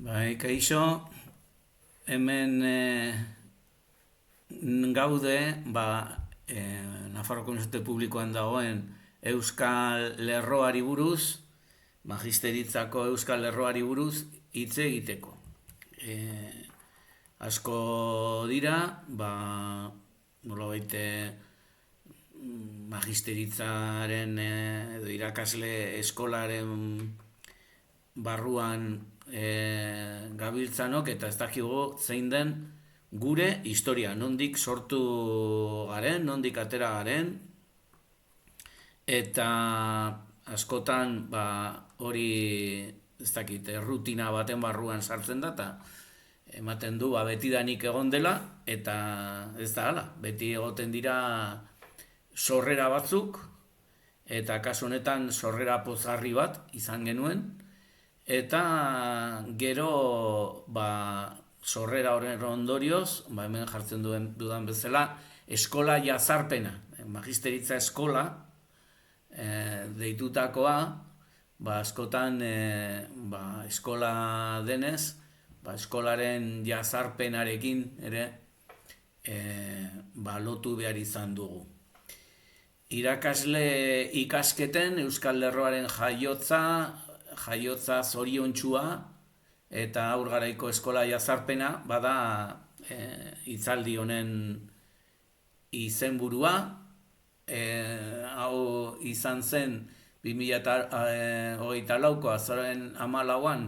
Bai, kaixo, hemen gaude, Nafarroko Unibertsitate Publikoan dagoen Euskal Lerroari buruz, Magisteritzako Euskal Lerroari buruz hitz egiteko. Asko dira, nolabait magisteritzaren edo irakasle eskolaren barruan gabiltzanok eta ez dakigu zein den gure historia, nondik sortu garen, nondik atera garen, eta askotan hori ez dakit, rutina baten barruan sartzen da, eta ematen du betidanik egon dela, eta ez da hala, beti egoten dira sorrera batzuk, eta kasu honetan sorrera pozgarri bat izan genuen, eta gero sorrera horren ondorioz, hemen jartzen dudan bezala, eskola jazarpena, magisteritza eskola deitutakoa, askotan eskola denez, eskolaren jazarpenarekin ere lotu behar izan dugu. Irakasle ikasketen Euskal Lerroaren jaiotza zoriontsua eta aurgaraiko eskola jazarpena bada hitzaldi honen izenburua. Hau izan zen 2024ko azaroaren 14an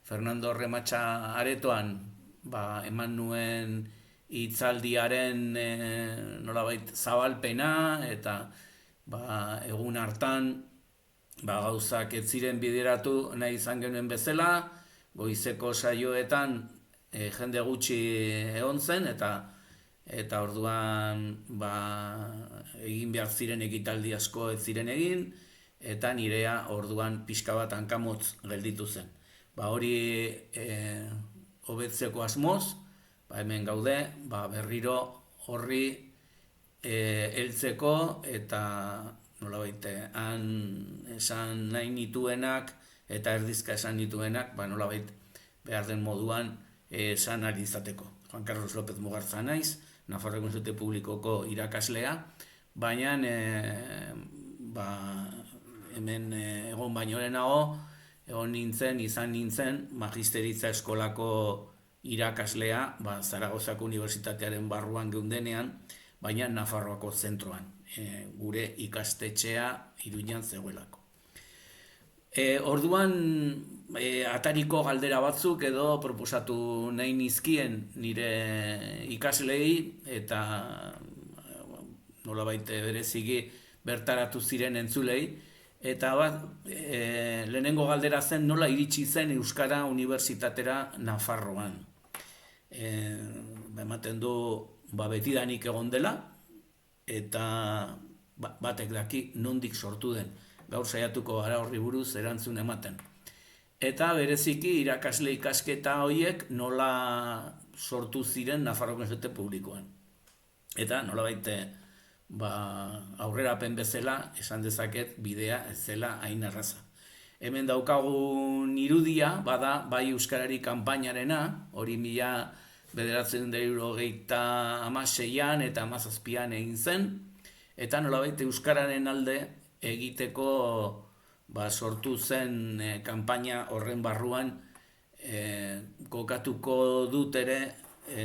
Fernando Rematxa aretoan eman nuen hitzaldiaren nolabait zabalpena, eta egun hartan gauzak ez ziren bideratu nahi izan genuen bezala, goizeko saioetan jende gutxi egon zen, eta orduan egin behar ziren ekitaldi asko ez ziren egin, eta nirea orduan pixka bat hankamotz gelditu zen. Hori hobetzeko asmoz, hemen gaude, berriro horri heltzeko, eta nolabait han esan nahi nituenak eta erdizka esan nituenak nolabait behar den moduan esan ari izateko. Juan Carlos López Mugarza naiz, Nafarroko Unibertsitate Publikoko irakaslea, baina hemen egon baino lehenago izan nintzen magisteritza eskolako irakaslea, Zaragozako Unibertsitatearen barruan geundenean, baina Nafarroako zentroan, gure ikastetxea Iruñan zegoelako. Orduan atariko galdera batzuk edo proposatu nahi nizkien nire ikaslei, eta nolabait bereziki bertaratu ziren entzulei, eta lehenengo galdera zen nola iritsi zen Euskara Unibertsitatera Nafarroan. Ematen du betidanik egon dela, eta batek daki nondik sortu den. Gaur saiatuko gara horri buruz erantzun ematen. Eta bereziki irakasle ikasketa horiek nola sortu ziren Nafarroko Unibertsitate Publikoan. Eta nolabait aurrerapen bezala esan dezaket bidea ez zela hain erraza. Hemen daukagun irudia bada bai Euskarari kanpainarena, hori 1996an eta 2017an egin zen, eta nolabait Euskararen alde egiteko sortu zen kanpaina horren barruan kokatuko dut ere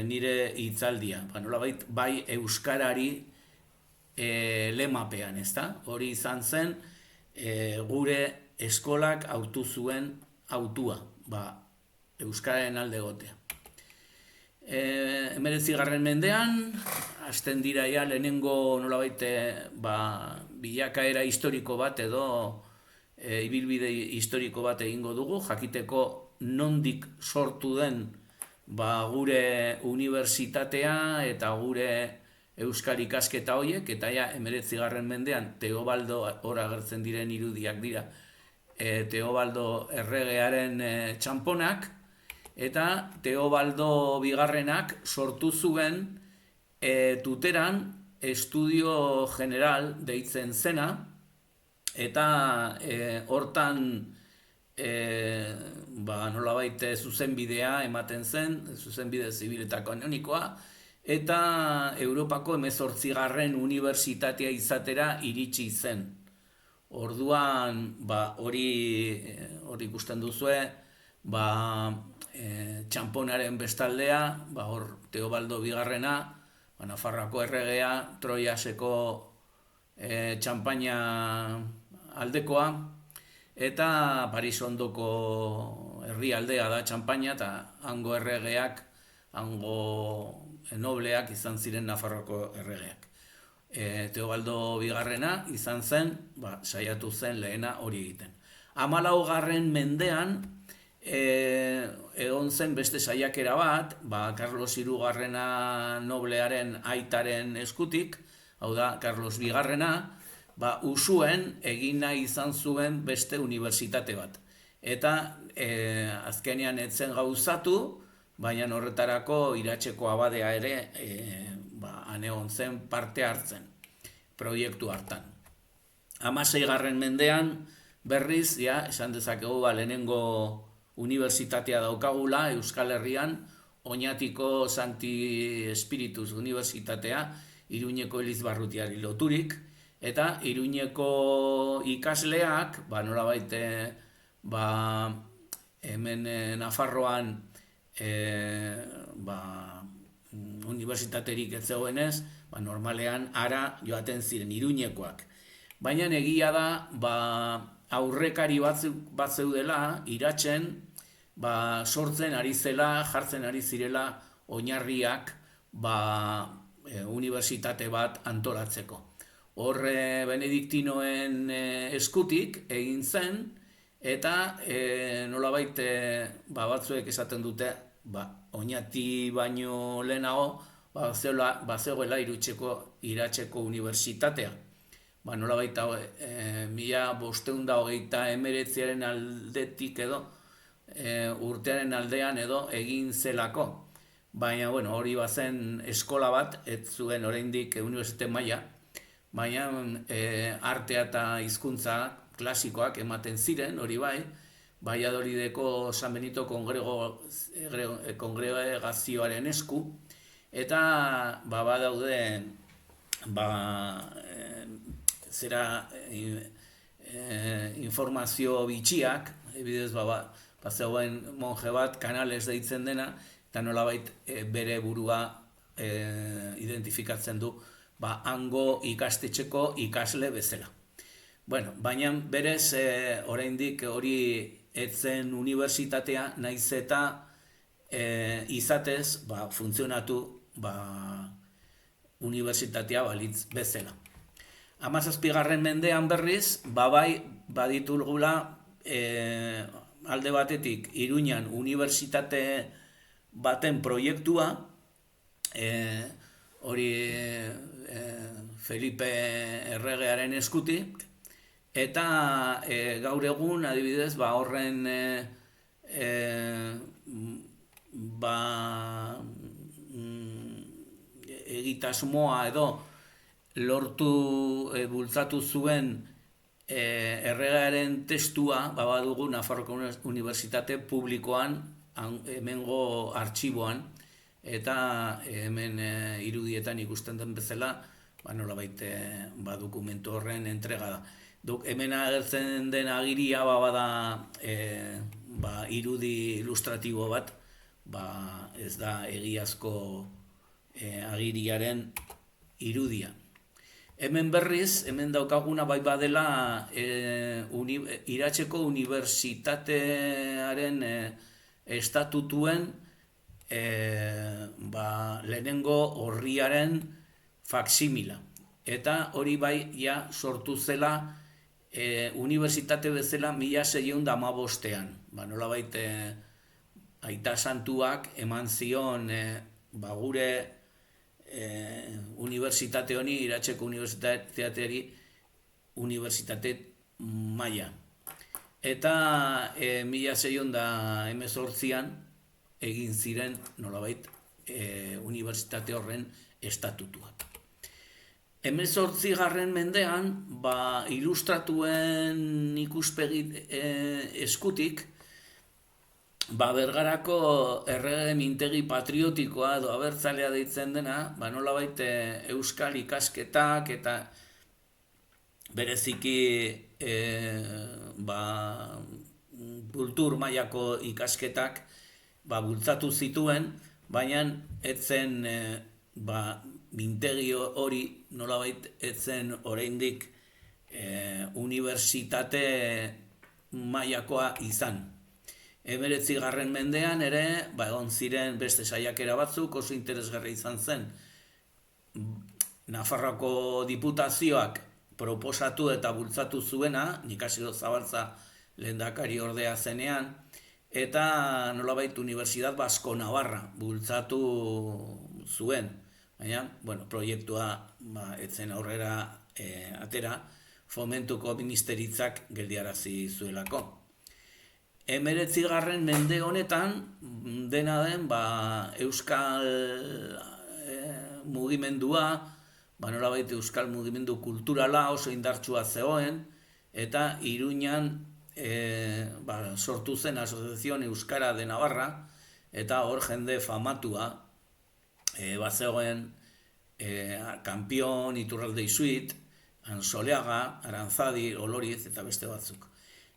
nire hitzaldia. Nolabait bai Euskarari lemapean, ezta? Hori izan zen gure eskolak autu zuen autua, Euskararen alde egotea. 19. mendean, hasten dira lehenengo nolabait bilakaera historiko bat edo ibilbide historiko bat egingo dugu, jakiteko nondik sortu den gure unibertsitatea eta gure Euskal ikasketa horiek, eta 19. mendean Teobaldo, hor agertzen diren irudiak dira, Teobaldo erregearen txamponak, eta Teobaldo bigarrenak sortu zuen Tuteran Estudio General deitzen zena, eta hortan nolabait zuzenbidea ematen zen, zuzenbide zibil eta kanonikoa, eta Europako 18. Unibertsitatea izatera iritsi zen. Orduan, hori ikusten duzue, txamponaren bestaldea, hor Teobaldo Bigarrena, Nafarroako erregea, Troiaseko txampaina aldekoa, eta Paris ondoko herrialdea da txampaina, eta hango erregeak, hango nobleak izan ziren Nafarroako erregeak. Teobaldo Bigarrena izan zen, saiatu zen lehena hori egiten. 14. mendean, egon zen beste saiakera bat, Carlos Hirugarrena noblearen aitaren eskutik, hau da, Carlos Bigarrena, Usuen egin nahi izan zuen beste unibertsitate bat. Eta azkenean ez zen gauzatu, baina horretarako Iratzeko abadea ere han egon zen parte hartzen proiektu hartan. 16. mendean berriz, esan dezakegu lehenengo unibertsitatea daukagula Euskal Herrian, Oñatiko Santi Espiritus Unibertsitatea, Iruñeko Elizbarrutiari loturik, eta Iruñeko ikasleak, nolabait hemen Nafarroan unibertsitaterik ez zegoenez, normalean ara joaten ziren Iruñekoak. Baina egia da, aurrekari bat zeudela, Iratzen, sortzen ari zela, jartzen ari zirela oinarriak unibertsitate bat antolatzeko. Hor Benediktinoen eskutik egin zen, eta nolabait batzuek esaten dute, Oñati baino lehenago, bazegoela Iratzeko unibertsitatea. Nolabait 1529 aldetik edo, urtearen aldean edo egin zelako. Baina, hori bazen eskola bat, ez zuen oraindik unibertsitate maila, baina artea eta hizkuntza klasikoak ematen ziren, hori bai, Valladolideko San Benito kongregazioaren esku, eta badaude informazio bitxiak, ebidez zegoen monje bat, Canales deitzen dena, eta nolabait bere burua identifikatzen du hango ikastetxeko ikasle bezala. Baina berez oraindik hori etzen unibertsitatea naiz eta izatez funtzionatu unibertsitatea balitz bezala. 17. mendean berriz, baditugula alde batetik Iruñan unibertsitate baten proiektua, hori Felipe erregearen eskutik, eta gaur egun adibidez horren egitasmoa edo bultzatu zuen erregearen testua badugu Nafarroko Unibertsitate Publikoan, hemengo artxiboan, eta hemen irudietan ikusten den bezala, nolabait dokumentu horren entrega da. Hemen agertzen den agiria bada irudi ilustratibo bat, ez da egiazko agiriaren irudia. Hemen berriz, hemen daukaguna badela Iratzeko Unibertsitatearen estatutuen lehenengo orriaren faksimila. Eta hori sortu zela unibertsitate bezala 1615-ean. Nolabait Aita Santuak eman zion gure unibertsitate honi, Iratzeko unibertsitateari, unibertsitate maila. Eta 1618an egin ziren nolabait unibertsitate horren estatutuak. 18. mendean, ilustratuen ikuspegi eskutik, Bergarako errege mintegi patriotikoa edo abertzalea deitzen dena, nolabait euskal ikasketak eta bereziki kultur mailako ikasketak bultzatu zituen, baina etzen mintegi hori nolabait etzen oraindik unibertsitate mailakoa izan. 19. mendean ere, egon ziren beste saiakera batzuk, oso interesgarri izan zen. Nafarroako diputazioak proposatu eta bultzatu zuena, Nikasio Zabaltza lehendakari ordea zenean, eta nolabait Universidad Basko Navarra bultzatu zuen. Baina, proiektua etzen aurrera atera, Fomentuko Ministeritzak geldiarazi zuelako. 19. mende honetan, dena den, euskal mugimendua, nolabait euskal mugimendu kulturala oso indartsua zegoen, eta Iruñan sortu zen Asociación Euskara de Navarra, eta hor jende famatua, zegoen Kampion, Iturralde Isuit, Ansoleaga, Aranzadi, Oloriz eta beste batzuk.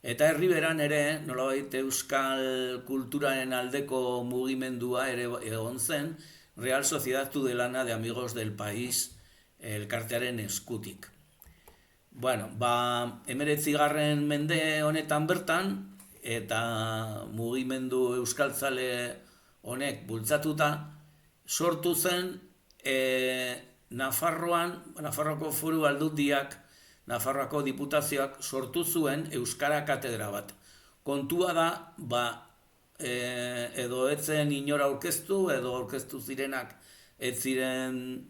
Eta herriberan ere, nolabait euskal kulturaren aldeko mugimendua ere egon zen, Real Sociedad Tudelana de Amigos del País elkartearen eskutik. 19. mende honetan bertan, eta mugimendu euskaltzale honek bultzatuta, sortu zen Nafarroako Foru Aldundiak, Nafarroako diputazioak sortu zuen Euskara katedra bat. Kontua da, edo etzen inora aurkeztu, edo aurkeztu zirenak ez ziren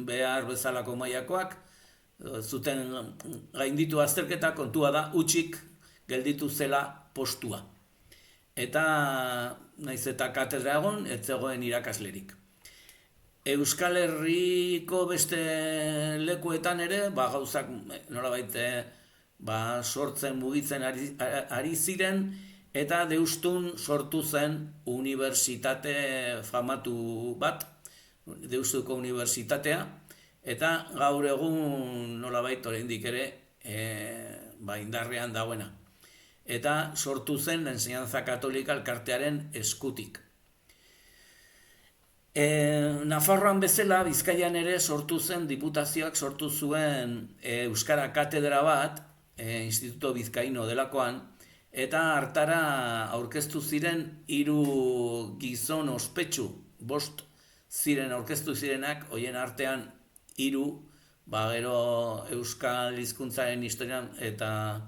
behar bezalako mailakoak, zuten gainditu azterketa, kontua da, utxik gelditu zela postua. Eta, naiz eta katedra egon, ez zegoen irakaslerik. Euskal Herriko beste lekuetan ere, gauzak nolabait sortzen mugitzen ari ziren, eta Deustun sortu zen unibertsitate famatu bat, Deustuko unibertsitatea, eta gaur egun nolabait oraindik ere indarrean dagoena. Eta sortu zen Enseñanza Katolika elkartearen eskutik. Nafarroan bezala, Bizkaian ere sortu zen, diputazioak sortu zuen Euskara katedra bat, Instituto Bizkaino delakoan, eta hartara aurkeztu ziren 3 gizon ospetsu, 5 ziren aurkeztu zirenak, hoien artean 3, gero Euskal hizkuntzaren historian eta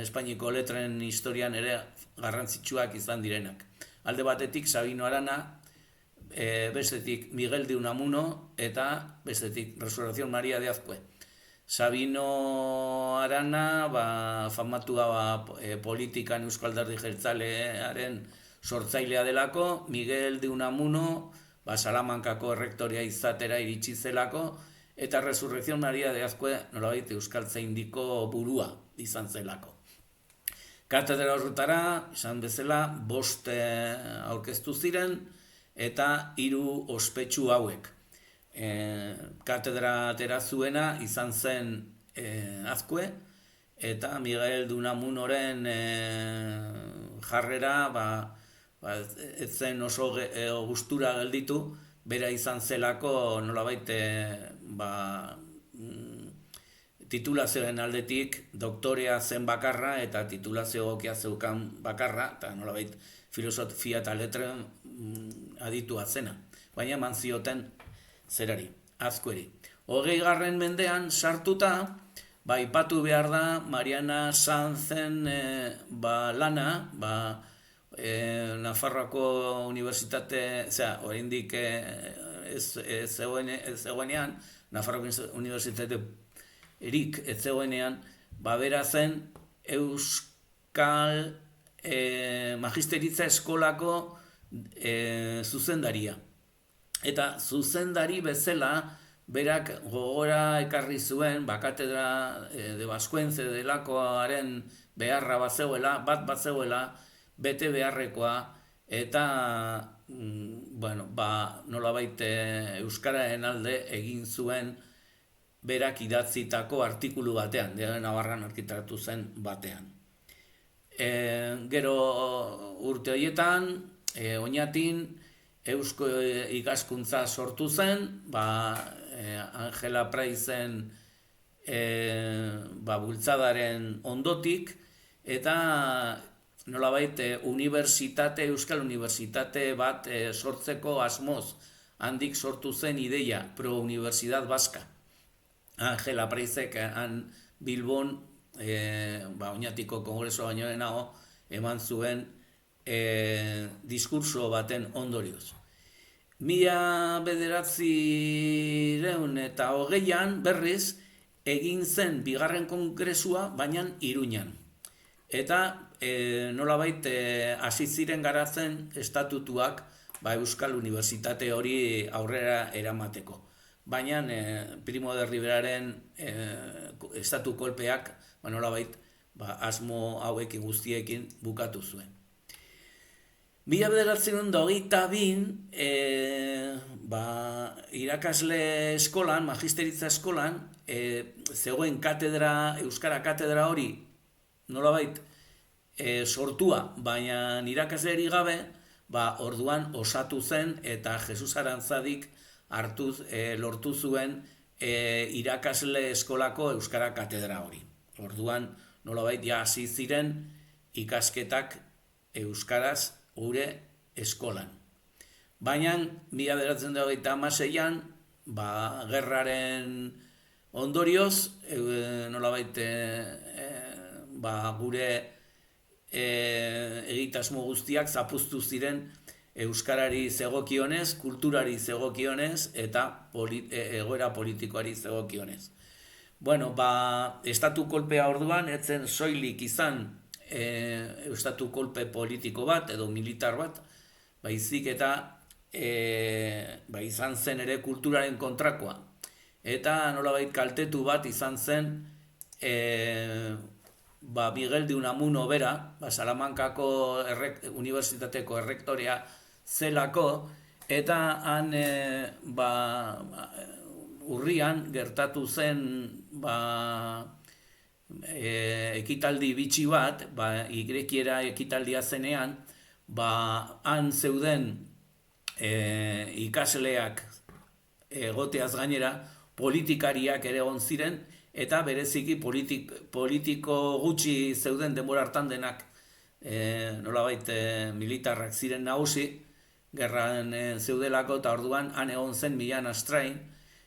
Espainiko letren historian ere garrantzitsuak izan direnak. Alde batetik Sabino Arana, bestetik Miguel de Unamuno eta bestetik Resurrección María de Azkue. Sabino Arana famatua politikan Euskal Alderdi Jeltzalearen sortzailea delako, Miguel de Unamuno Salamankako errektoria izatera iritsi zelako, eta Resurrección María de Azkue nolabait euskaltzaindiko burua izan zelako. Katedra horretara, izan bezala, 5 aurkeztu ziren, eta 3 ospetsu hauek. Katedra atera zuena izan zen Azkue, eta Miguel de Unamunoren jarrera ez zen oso gustura gelditu, bera izan zelako nolabait titulazioen aldetik doktorea zen bakarra eta titulazio egokia zeukan bakarra, eta nolabait filosofia eta letren aditua zena. Baina eman zioten zerari, Azkueri. 20. mendean sartuta, aipatu behar da Mariana Sanzen lana, Nafarroako unibertsitate, oraindik ez zegoenean, Nafarroako unibertsitate erik ez zegoenean, bera zen Euskal Magisteritza Eskolako zuzendaria. Eta zuzendari bezala berak gogora ekarri zuen, katedra de Baskuentze delakoaren beharra bat zegoela, bete beharrekoa, eta bueno, nolabait euskararen alde egin zuen berak idatzitako artikulu batean, Diario Navarran argitaratu zen batean. Gero urte horietan, Oñatin eusko ikaskuntza sortu zen, Angela Praizen bultzadaren ondotik, eta nolabait euskal unibertsitate bat sortzeko asmoz handik sortu zen ideia, Pro Universidad Vasca. Angela Praizek han Bilbon, Oñatiko kongresoa baino lehenago, eman zuen diskurso baten ondorioz. 1928an berriz egin zen bigarren kongresua, baina Iruñan. Eta nolabait hasi ziren garatzen estatutuak Euskal Unibertsitate hori aurrera eramateko. Baina Primo de Riveraren estatu kolpeak nolabait asmo hauekin guztiekin bukatu zuen. 1922 irakasle eskolan, magisteritza eskolan, zegoen euskara katedra hori nolabait sortua, baina irakaslerik gabe, orduan osatu zen eta Jesus Arantzadik lortu zuen irakasle eskolako euskara katedra hori. Orduan nolabait hasi ziren ikasketak euskaraz gure eskolan. Baina 1926an gerraren ondorioz nolabait gure egitasmo guztiak zapuztu ziren euskarari zegokionez, kulturari zegokionez eta egoera politikoari zegokionez. Estatu kolpea orduan etzen soilik izan estatu kolpe politiko bat edo militar bat, baizik eta izan zen ere kulturaren kontrakoa. Eta nolabait kaltetu bat izan zen Miguel de Unamuno bera, Salamankako unibertsitateko errektorea zelako, eta han urrian gertatu zen ekitaldi bitxi bat, igrekiera ekitaldia zenean, han zeuden ikasleak egoteaz gainera, politikariak ere egon ziren, eta bereziki politiko gutxi zeuden denbora hartan denak nolabait militarrak ziren nagusi, gerran zeudelako, eta orduan han egon zen Milan Astrain,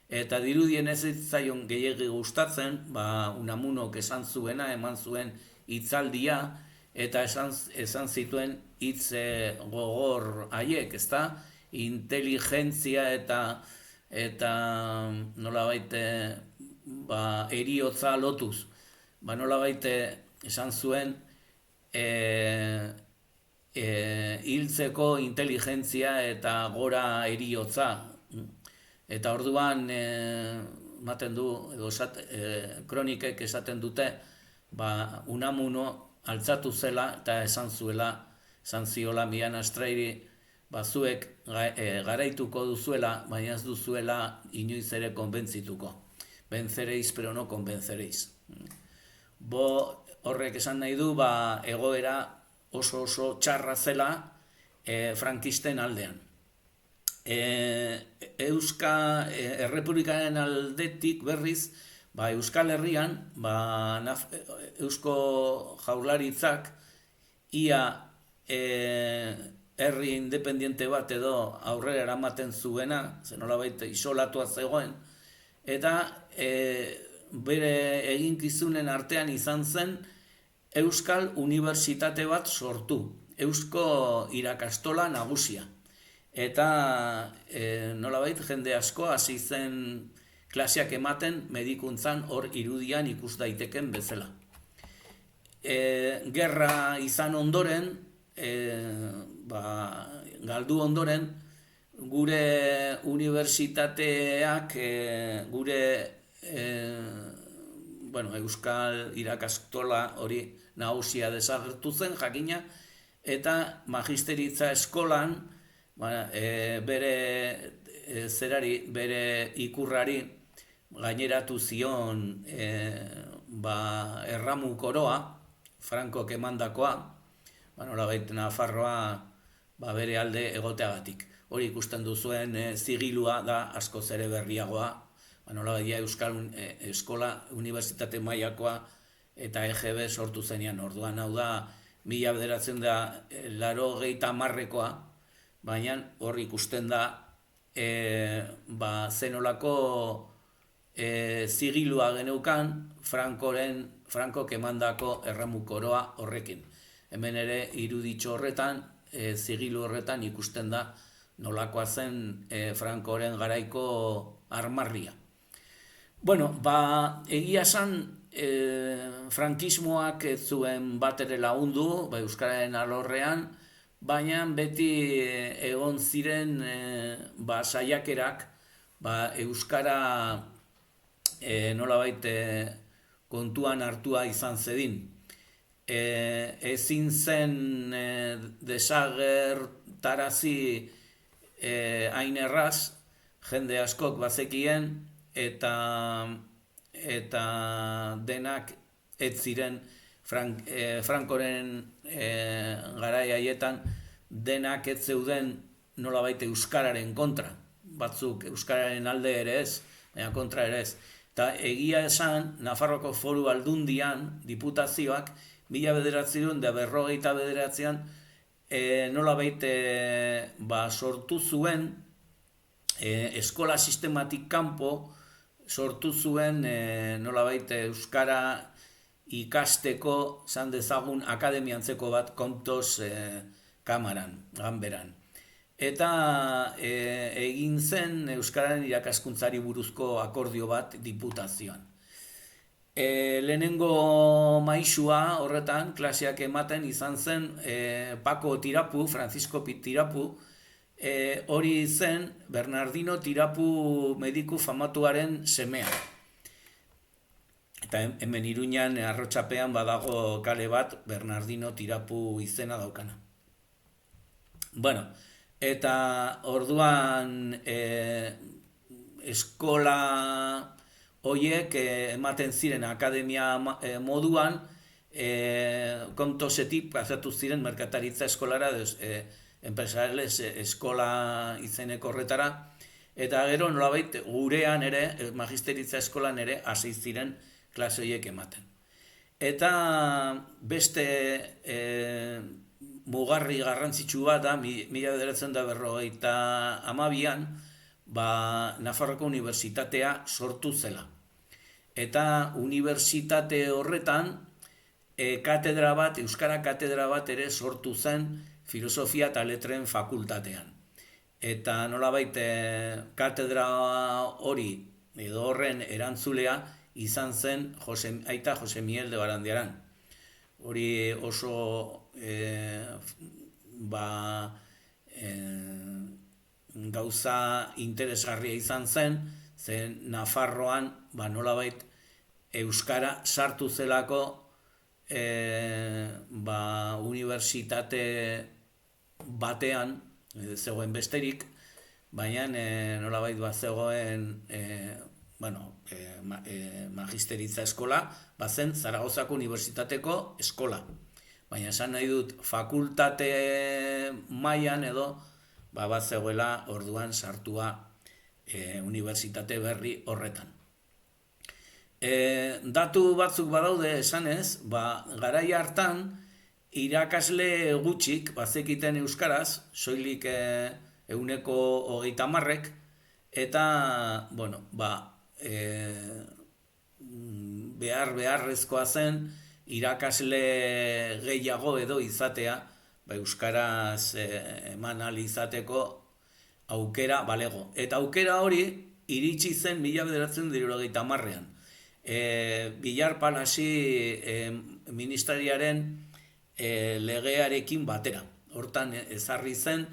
eta dirudien ez zitzaion gehiegi gustatzen, Unamunok esan zuena, eman zuen hitzaldia, eta esan zituen hitz gogor haiek, ezta? Inteligentzia eta nolabait eriotza lotuz. Nolabait esan zuen hiltzeko inteligentzia eta gora eriotza. Eta orduan, ematen du, edo kronikek esaten dute, Unamuno altzatu zela eta esan ziola Milan Astrairi, zuek garaituko duzuela, baina ez duzuela inoiz ere konbentzituko. Venceréis, pero no convenceréis. Horrek esan nahi du, egoera oso txarra zela frankisten aldean. Errepublikaren aldetik berriz, Euskal Herrian, Eusko Jaurlaritzak ia herri independiente bat edo aurrera eramaten zuena, zenolabait isolatua zegoen, eta bere eginkizunen artean izan zen Euskal Unibertsitate bat sortu, Eusko irakastola nagusia. Eta nolabait jende asko hasi zen klaseak ematen medikuntzan hor irudian ikus daiteken bezala. Gerra izan ondoren, galdu ondoren, gure unibertsitateak, gure Euskal irakastola hori nagusia desagertu zen, jakina, eta magisteritza eskolan bere ikurrari gaineratu zion erramu koroa, Frankok emandakoa, nolabait Nafarroa bere alde egoteagatik. Hori ikusten duzuen zigilua da askoz ere berriagoa, nolabait Euskal Eskola Unibertsitate mailakoa eta EGB sortu zenean. Orduan hau da 1980ekoa, baina hor ikusten da zenolako zigilua geneukan Frankok emandako erramu koroa horrekin. Hemen ere iruditxo horretan, zigilu horretan ikusten da nolakoa zen Frankoren garaiko armarria. Egia esan frankismoak ez zuen batere lagundu euskararen alorrean, baina beti egon ziren saiakerak euskara nolabait kontuan hartua izan zedin. Ezin zen desagertarazi hain erraz, jende askok bazekien, eta denak ez ziren Frankoren garai haietan, denak ez zeuden nolabait euskararen kontra. Batzuk euskararen alde ere ez, baina kontra ere ez. Eta egia esan, Nafarroko Foru Aldundian, diputazioak, 1959an nolabait sortu zuen, eskola sistematik kanpo, sortu zuen nolabait euskara ikasteko, zan dezagun, akademiantzeko bat Kontos kamaran, ganberan. Eta egin zen euskararen irakaskuntzari buruzko akordio bat diputazioan. Lehenengo maisua horretan, klaseak ematen izan zen Paco Tirapu, Francisco Tirapu, hori zen Bernardino Tirapu mediku famatuaren semea. Eta hemen Iruñan Arrotxapean badago kale bat Bernardino Tirapu izena daukana. Eta orduan eskola horiek ematen ziren akademia moduan, Kontosetik pasatu ziren merkataritza eskolara, enpresariales eskola izeneko horretara, eta gero nolabait gurean ere, magisteritza eskolan ere, hasi ziren klase horiek ematen. Eta beste mugarri garrantzitsu bat da, 1952an, Nafarroko Unibertsitatea sortu zela. Eta unibertsitate horretan, euskara katedra bat ere sortu zen filosofia eta letren fakultatean. Eta nolabait katedra hori edo horren erantzulea izan zen aita Jose Miel de Barandiaran. Hori oso gauza interesgarria izan zen, zen Nafarroan nolabait euskara sartu zelako unibertsitate batean, zegoen besterik, baina nolabait zegoen magisteritza eskola, zen Zaragozako Unibertsitateko eskola. Baina esan nahi dut fakultate mailan edo zegoela orduan sartua unibertsitate berri horretan. Datu batzuk badaude esanez, garai hartan irakasle gutxik bazekiten euskaraz, soilik 30%, eta beharrezkoa zen irakasle gehiago edo izatea, euskaraz eman ahal izateko aukera balego. Eta aukera hori iritsi zen 1970an. Bilar Palasi ministeriaren legearekin batera. Hortan ezarri zen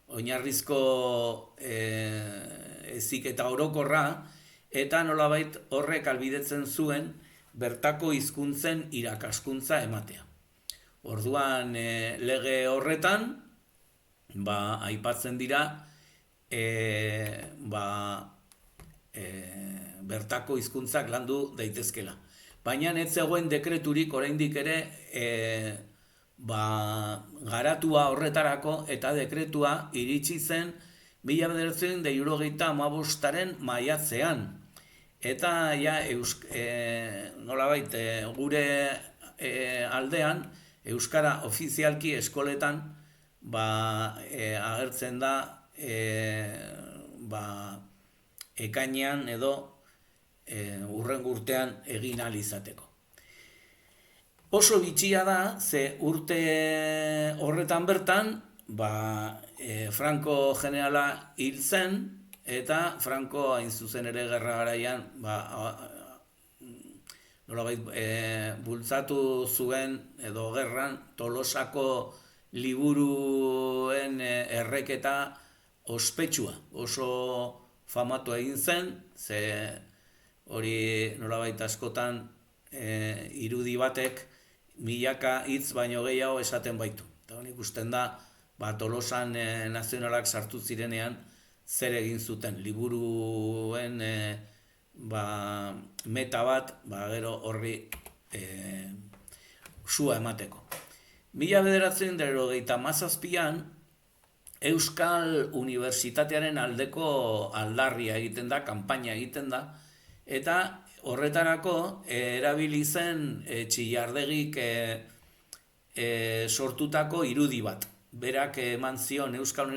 oinarrizko heziketa orokorra, eta nolabait horrek ahalbidetzen zuen bertako hizkuntzen irakaskuntza ematea. Orduan lege horretan aipatzen dira bertako hizkuntzak landu daitezkela. Baina ez zegoen dekreturik oraindik ere garatua horretarako, eta dekretua iritsi zen 1975 maiatzean. Eta nolabait gure aldean euskara ofizialki eskoletan agertzen da ekainean edo hurrengo urtean egin ahal izateko. Oso bitxia da, ze urte horretan bertan Franco generala hil zen, eta Franco hain zuzen ere gerra garaian nolabait bultzatu zuen edo gerran Tolosako liburuen erreketa ospetsua, oso famatu egin zen, ze hori nolabait askotan irudi batek milaka hitz baino gehiago esaten baitu. Eta hori ikusten da, Tolosan nazionalak sartu zirenean zer egin zuten liburuen meta bat, gero horri sua emateko. 1997an Euskal Unibertsitatearen aldeko aldarria egiten da, kanpaina egiten da, eta horretarako erabili zen Txillardegik sortutako irudi bat. Berak eman zion Euskal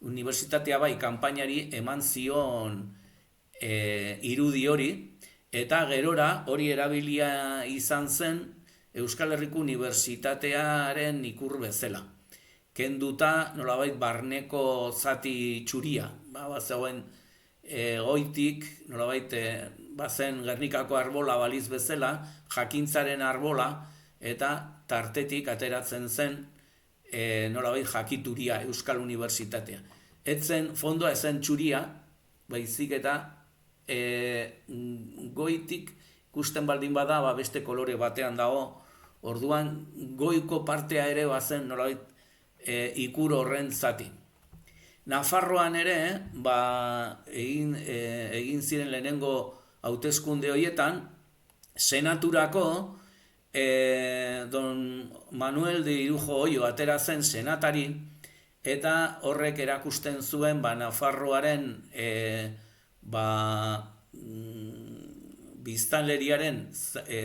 Unibertsitatea kanpainari eman zion irudi hori, eta gerora hori erabilia izan zen Euskal Herriko Unibertsitatearen ikur bezala. Kenduta nolabait barneko zati txuria, bazegoen goitik nolabait bazen Gernikako arbola baliz bezala, jakintzaren arbola, eta tartetik ateratzen zen nolabait jakituria Euskal Unibertsitatea. Etzen fondoa ezen txuria, baizik eta goitik ikusten baldin bada beste kolore batean dago, orduan goiko partea ere bazen nolabait ikur horren zati. Nafarroan ere egin ziren lehenengo hauteskunde horietan, senaturako Don Manuel de Irujo Oio atera zen senatari, eta horrek erakusten zuen Nafarroaren biztanleriaren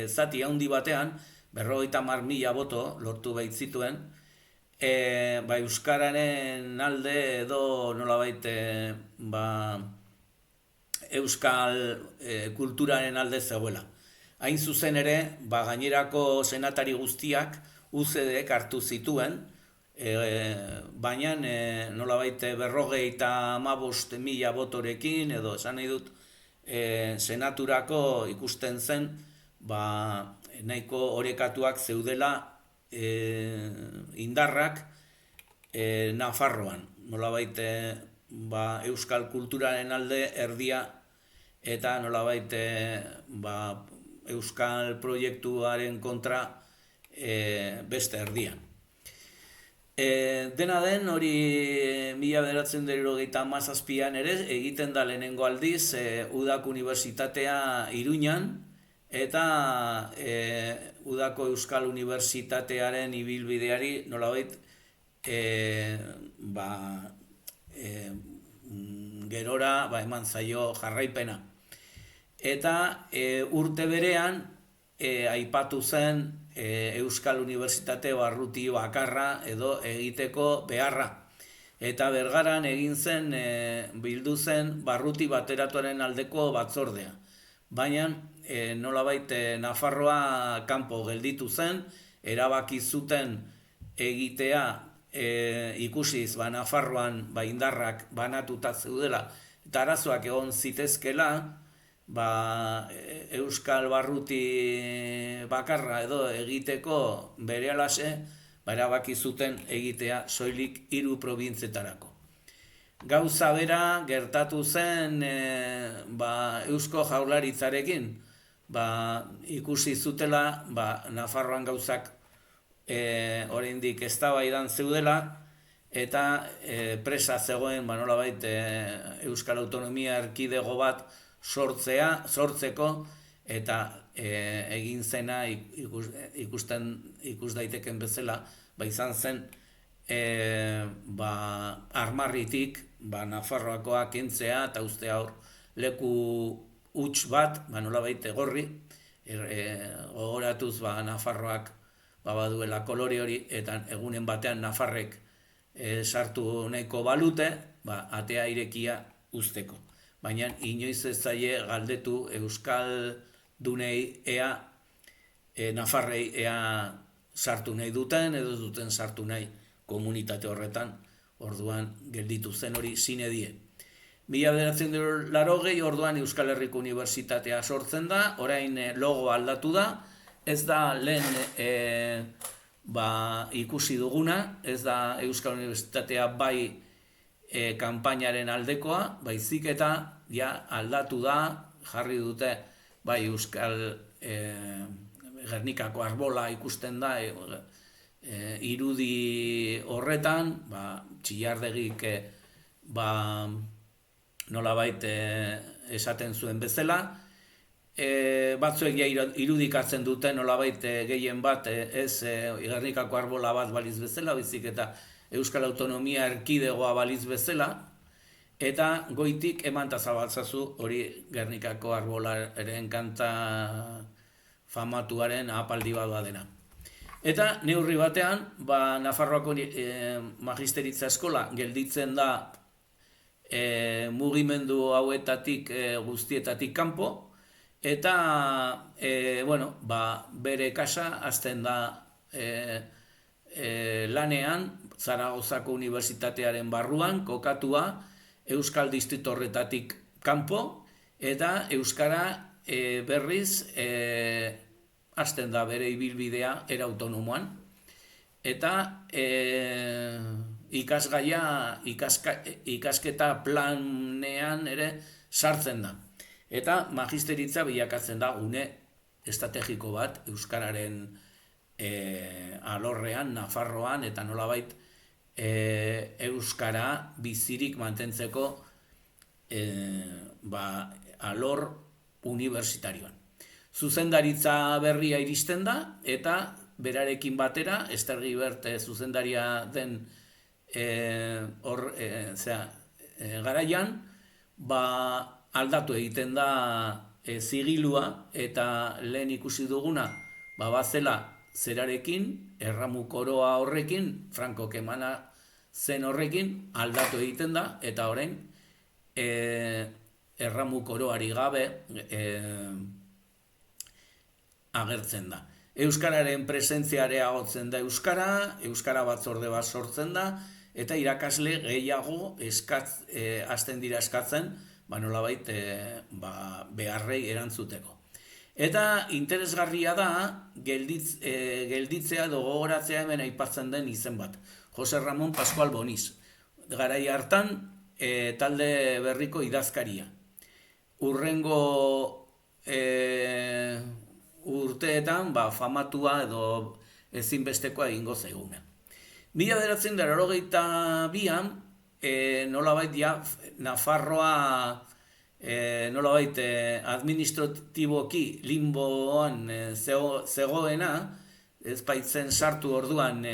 zati handi batean 50.000 boto lortu baitzituen, euskararen alde edo nolabait euskal kulturaren alde zegoela. Hain zuzen ere, gainerako senatari guztiak UCDek hartu zituen, baina nolabait 55.000 botorekin, edo esan nahi dut, senaturako ikusten zen, nahiko orekatuak zeudela indarrak Nafarroan. Nolabait euskal kulturaren alde erdia, eta nolabait euskal proiektuaren kontra beste erdian. Dena den, hori 1997an ere egiten da lehenengo aldiz Udako Unibertsitatea Iruñan, eta Udako Euskal Unibertsitatearen ibilbideari nolabait gerora eman zaio jarraipena. Eta urte berean aipatu zen Euskal Unibertsitate barruti bakarra edo egiteko beharra. Eta Bergaran egin zen, bildu zen barruti bateratuaren aldeko batzordea. Baina nolabait Nafarroa kanpo gelditu zen, erabaki zuten egitea ikusiz Nafarroan indarrak banatuta zeudela, eta arazoak egon zitezkela, euskal barruti bakarra edo egiteko berehalase, erabaki zuten egitea soilik 3 probintzetarako. Gauza bera gertatu zen Eusko Jaurlaritzarekin, ikusi zutela Nafarroan gauzak oraindik eztabaidan zeudela, eta presa zegoen nolabait Euskal Autonomia Erkidego bat sortzeko, eta egin zena ikus daiteken bezala, izan zen armarritik Nafarroakoa kentzea eta ustea hor leku huts bat, nolabait egorri, gogoratuz Nafarroak baduela kolore hori, eta egunen batean Nafarrek sartu nahiko balute, atea irekia usteko. Baina inoiz ez zaie galdetu Euskal Dunei Nafarrei sartu nahi duten, edo duten sartu nahi komunitate horretan, orduan gelditu zen hori sine die. 1980 orduan Euskal Herriko Unibertsitatea sortzen da, orain logo aldatu da, ez da lehen ikusi duguna, ez da Euskal Unibertsitatea bai kanpainaren aldekoa, baizik eta aldatu da, jarri dute Euskal Gernikako arbola ikusten da irudi horretan, Txillardegik nolabait esaten zuen bezala, batzuek irudikatzen dute nolabait gehien bat ez Gernikako arbola bat baliz bezala, bizik eta Euskal Autonomia Erkidegoa baliz bezala, eta goitik eman zabaltzazu hori Gernikako arbolaren kanta famatuaren apaldi bat dena. Eta neurri batean, Nafarroako magisteritza eskola gelditzen da mugimendu hauetatik guztietatik kanpo, eta bere kasa hasten da lanean Zaragozako Unibertsitatearen barruan kokatua Euskal Distrito horretatik kanpo, eta Euskara berriz hasten da bere ibilbidea era autonomoan, eta ikasketa planean ere sartzen da. Eta magisteritza bilakatzen da gune estrategiko bat Euskararen alorrean, Nafarroan, eta nolabait Euskara bizirik mantentzeko alor unibertsitarioan. Zuzendaritza berria iristen da, eta berarekin batera, Ester Gibert zuzendaria den garaian, aldatu egiten da zigilua, eta lehen ikusi duguna, bazela zerarekin, erramu koroa horrekin, Franco emana zen horrekin, aldatu egiten da, eta orain erramu koroari gabe agertzen da. Euskararen presentziare agotzen da Euskara batzorde bat sortzen da, eta irakasle gehiago hasten dira eskatzen, nolabait beharrei erantzuteko. Eta interesgarria da gelditzea edo gogoratzea hemen aipatzen den izen bat, Jose Ramon Pascual Boniz, garai hartan talde berriko idazkaria. Hurrengo urteetan famatua edo ezinbestekoa egingo zaiguna. 1982an nolabait Nafarroa nolabait administratiboki limboan zegoena, ez baitzen sartu orduan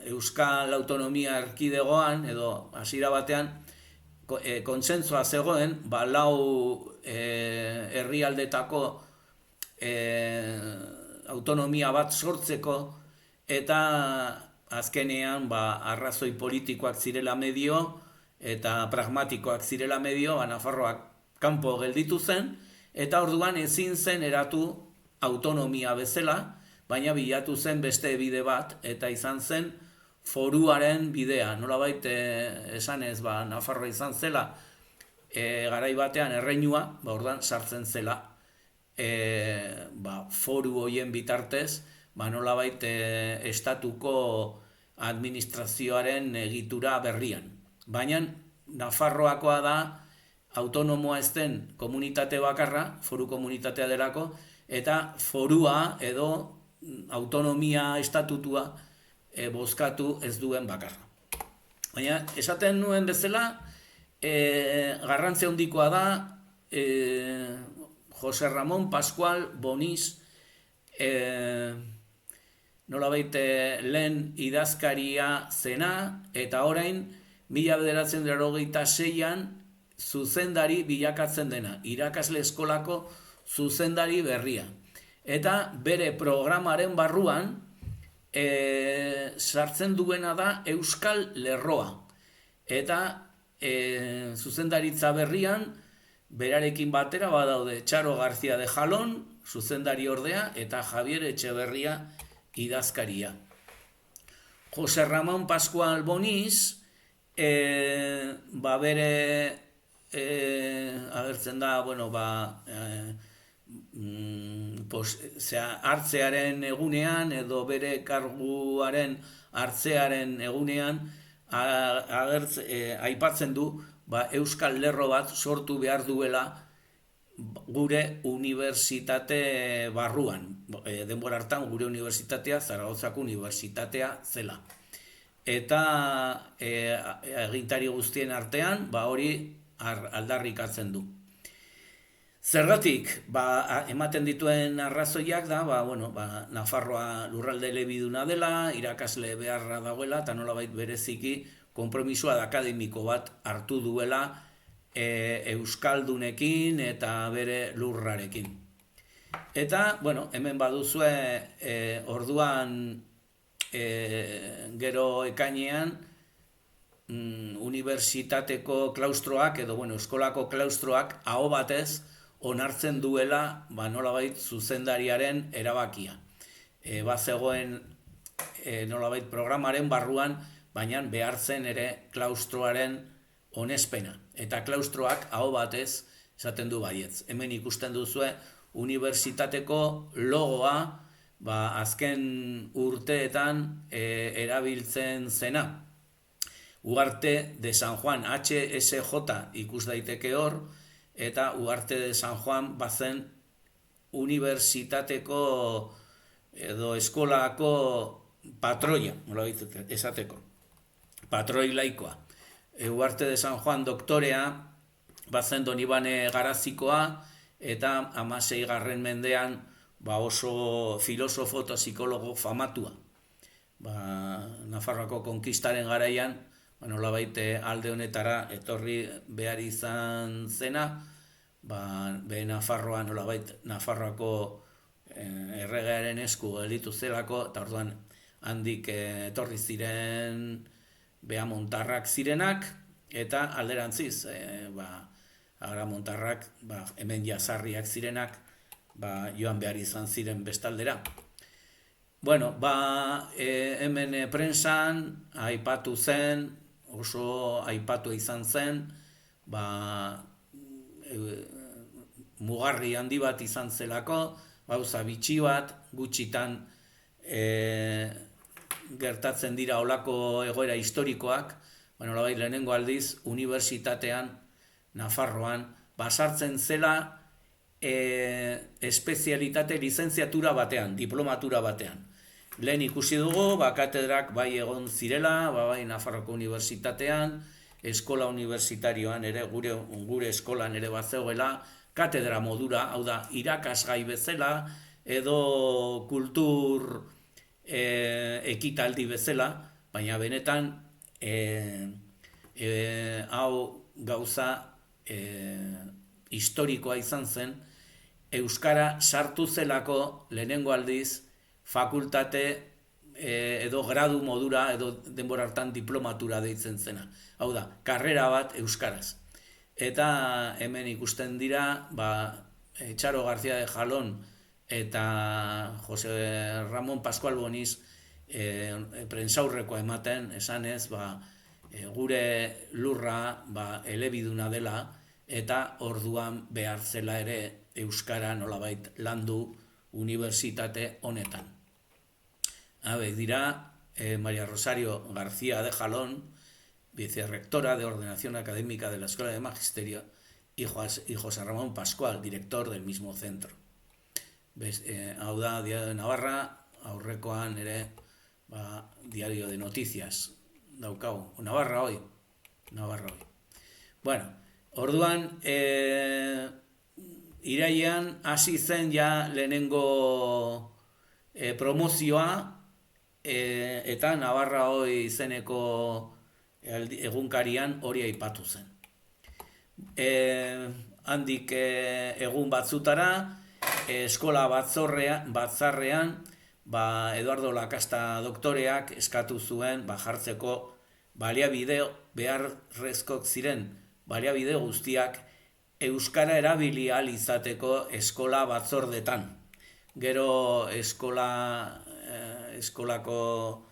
Euskal Autonomia Erkidegoan, edo hasiera batean kontsentsua zegoen, lau herrialdetako autonomia bat sortzeko, eta azkenean arrazoi politikoak zirela medio, eta pragmatikoak zirela medio, Nafarroak kanpo gelditu zen, eta orduan ezin zen eratu autonomia bezala, baina bilatu zen beste bide bat, eta izan zen foruaren bidea. Nolabait esanez, Nafarroa izan zela, garai batean erreinua, orduan sartzen zela foru hoien bitartez, nolabait estatuko administrazioaren egitura berrian. baina Nafarroakoa da autonomoa ez den komunitate bakarra, foru komunitatea delako, eta forua edo autonomia estatutua bozkatu ez duen bakarra. Baina esaten nuen bezala, garrantzia handikoa da Jose Ramon Pascual Boniz nolabait lehen idazkaria zena, eta orain 1986an zuzendari bilakatzen dena, irakasle eskolako zuzendari berria. Eta bere programaren barruan sartzen duena da Euskal Lerroa. Eta zuzendaritza berrian, berarekin batera badaude Txaro García de Jalón, zuzendari ordea, eta Javier Etxeberria idazkaria. Jose Ramon Pascual Boniz, bere agertzen da, hartzearen egunean edo bere karguaren hartzearen egunean aipatzen du Euskal Lerro bat sortu behar duela gure unibertsitate barruan. Denbora hartan gure unibertsitatea Zaragozako unibertsitatea zela. Eta agintari guztien artean hori aldarrikatzen du. Zergatik, ematen dituen arrazoiak da, Nafarroa lurralde elebiduna dela, irakasle beharra dagoela, eta nolabait bereziki konpromisoa akademiko bat hartu duela Euskaldunekin eta bere lurrarekin. Eta, hemen baduzue orduan gero ekainean unibertsitateko klaustroak edo eskolako klaustroak aho batez onartzen duela nolabait zuzendariaren erabakia. Bazegoen nolabait programaren barruan, baina behar zen ere klaustroaren onespena. Eta klaustroak aho batez esaten du baietz. Hemen ikusten duzue unibertsitateko logoa azken urteetan erabiltzen zena. Ugarte de San Juan, HSJ ikus daiteke hor, eta Ugarte de San Juan bazen unibertsitateko edo eskolako patroia, nola esateko, patroi laikoa. Ugarte de San Juan doktorea bazen Donibane Garazikoa, eta 16. mendean oso filosofo eta psikologo famatua. Nafarroako konkistaren garaian, nolabait alde honetara etorri behar izan zena, Nafarroa nolabait Nafarroako erregearen esku gelditu zelako, eta orduan handik etorri ziren Montarrak zirenak, eta alderantziz, Montarrak hemen jazarriak zirenak, joan behar izan ziren bestaldera. Hemen prensan aipatu zen, oso aipatu izan zen, mugarri handi bat izan zelako, gauza bitxi bat, gutxitan gertatzen dira olako egoera historikoak, lehenengo aldiz, unibertsitatean, Nafarroan, basartzen zela espezialitate lizentziatura batean, diplomatura batean. Lehen ikusi dugu, katedrak bai egon zirela, bai Nafarroko unibertsitatean, eskola unibertsitarioan ere, gure eskolan ere bat zegoela, katedra modura, hau da, irakasgai bezala, edo kultur ekitaldi bezala, baina benetan hau gauza historikoa izan zen, Euskara sartu zelako lehenengo aldiz fakultate edo gradu modura edo denbora hartan diplomatura deitzen zena. Hau da, karrera bat Euskaraz. Eta hemen ikusten dira, Txaro García de Jalón eta Jose Ramon Pascual Boniz prentsaurrekoa ematen, esanez, gure lurra elebiduna dela, eta orduan behar zela ere Euskara nolabait landu unibertsitate honetan. Dira María Rosario García de Jalón vicerrectora de Ordenación Académica de la Escuela de Magisterio, y José Ramón Pascual, director del mismo centro. Hau da, Diario de Navarra, aurrekoan ere, Diario de Noticias daukagu. Navarra hoy. Bueno, orduan, irailean hasi zen ja lehenengo promozioa, eta Navarra hoy izeneko egunkarian hori aipatu zen. Handik egun batzutara, eskola batzarrean, Eduardo Lakasta doktoreak eskatu zuen jartzeko beharrezkoak ziren baliabide guztiak euskara erabili ahal izateko eskola batzordetan. Gero eskolako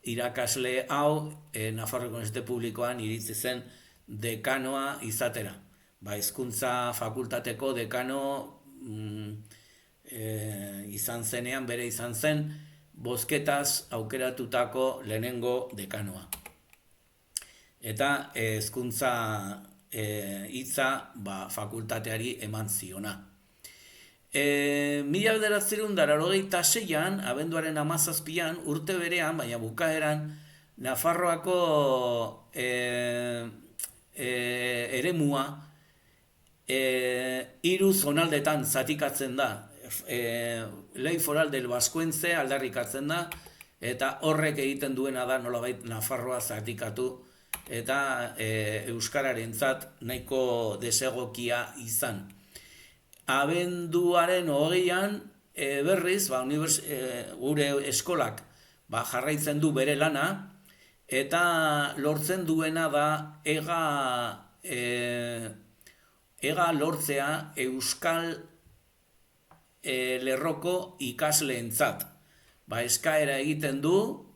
irakasle hau Nafarroako Unibertsitate Publikoan iritsi zen dekanoa izatera. Hezkuntza fakultateko dekano bere izan zen, bozketaz aukeratutako lehenengo dekanoa. Eta hezkuntza hitza fakultateari eman ziona. 1986an, abenduaren 17an, urte berean, baina bukaeran, Nafarroako eremua 3 zonaldetan zatikatzen da. Ley Foral del Vascuence aldarrikatzen da, eta horrek egiten duena da nolabait Nafarroa zatikatu, eta euskararentzat nahiko desegokia izan. Abenduaren 20an berriz, gure eskolak jarraitzen du bere lana, eta lortzen duena da ega lortzea euskal lerroko ikasleentzat. Eskaera egiten du,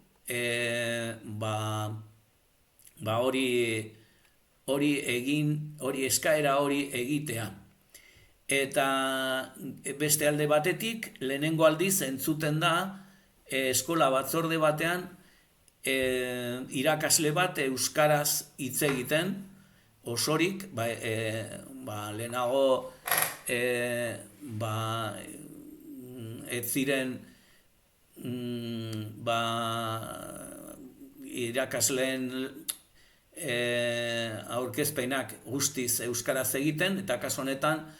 eskaera hori egitea. Eta beste alde batetik, lehenengo aldiz entzuten da, eskola batzorde batean, irakasle bat euskaraz hitz egiten, osorik, lehenago ez ziren irakasleen aurkezpenak guztiz euskaraz egiten, eta kasu honetan